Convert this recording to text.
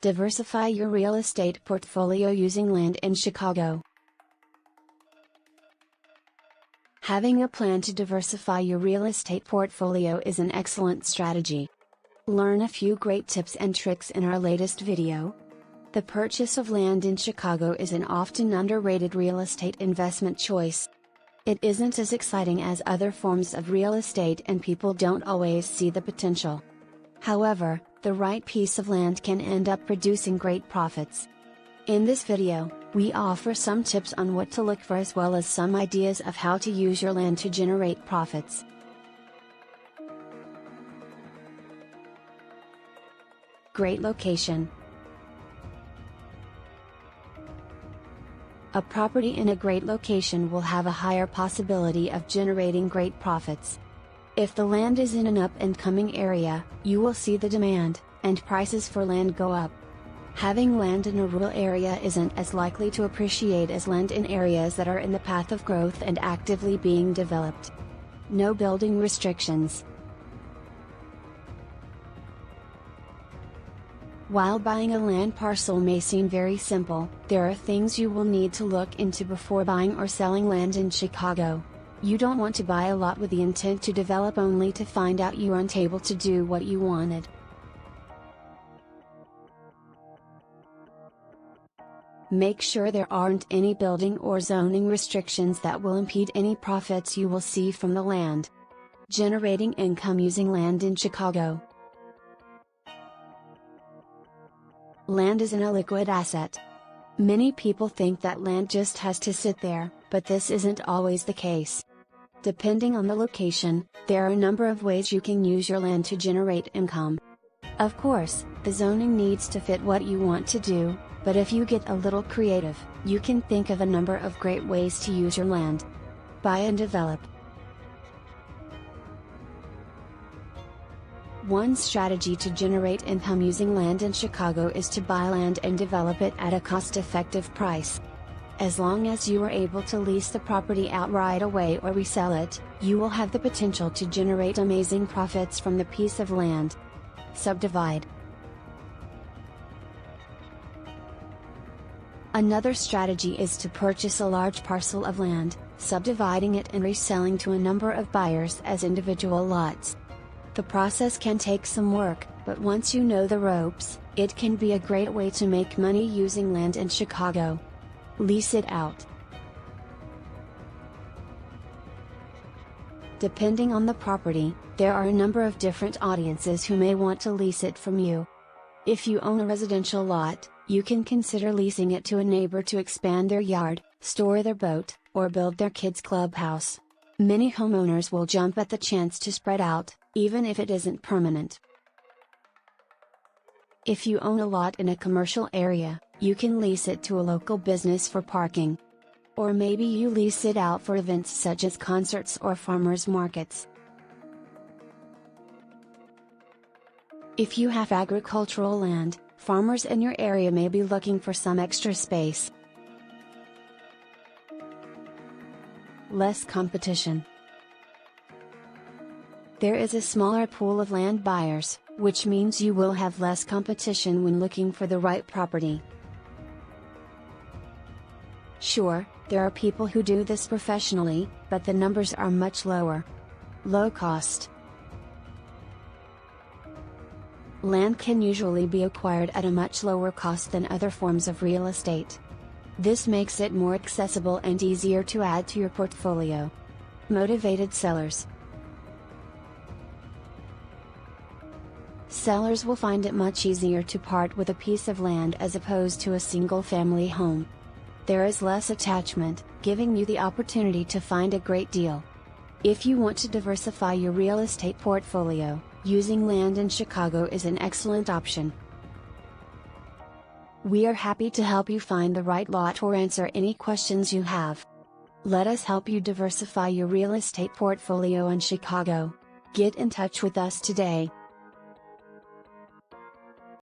Diversify your real estate portfolio using land in Chicago. Having a plan to diversify your real estate portfolio is an excellent strategy. Learn a few great tips and tricks in our latest video. The purchase of land in Chicago is an often underrated real estate investment choice. It isn't as exciting as other forms of real estate and people don't always see the potential. However, the right piece of land can end up producing great profits. In this video, we offer some tips on what to look for as well as some ideas of how to use your land to generate profits. Great location. A property in a great location will have a higher possibility of generating great profits. If the land is in an up-and-coming area, you will see the demand, and prices for land go up. Having land in a rural area isn't as likely to appreciate as land in areas that are in the path of growth and actively being developed. No building restrictions. While buying a land parcel may seem very simple, there are things you will need to look into before buying or selling land in Chicago. You don't want to buy a lot with the intent to develop only to find out you aren't able to do what you wanted. Make sure there aren't any building or zoning restrictions that will impede any profits you will see from the land. Generating income using land in Chicago. Land is an illiquid asset. Many people think that land just has to sit there, but this isn't always the case. Depending on the location, there are a number of ways you can use your land to generate income. Of course, the zoning needs to fit what you want to do, but if you get a little creative, you can think of a number of great ways to use your land. Buy and develop. One strategy to generate income using land in Chicago is to buy land and develop it at a cost-effective price. As long as you are able to lease the property out right away or resell it, you will have the potential to generate amazing profits from the piece of land. Subdivide. Another strategy is to purchase a large parcel of land, subdividing it and reselling to a number of buyers as individual lots. The process can take some work, but once you know the ropes, it can be a great way to make money using land in Chicago. Lease it out. Depending on the property, there are a number of different audiences who may want to lease it from you. If you own a residential lot, you can consider leasing it to a neighbor to expand their yard, store their boat, or build their kids' clubhouse. Many homeowners will jump at the chance to spread out, even if it isn't permanent. If you own a lot in a commercial area, you can lease it to a local business for parking. Or maybe you lease it out for events such as concerts or farmers markets. If you have agricultural land, farmers in your area may be looking for some extra space. Less competition. There is a smaller pool of land buyers, which means you will have less competition when looking for the right property. Sure, there are people who do this professionally, but the numbers are much lower. Low cost. Land can usually be acquired at a much lower cost than other forms of real estate. This makes it more accessible and easier to add to your portfolio. Motivated sellers. Sellers will find it much easier to part with a piece of land as opposed to a single-family home. There is less attachment, giving you the opportunity to find a great deal. If you want to diversify your real estate portfolio, using land in Chicago is an excellent option. We are happy to help you find the right lot or answer any questions you have. Let us help you diversify your real estate portfolio in Chicago. Get in touch with us today.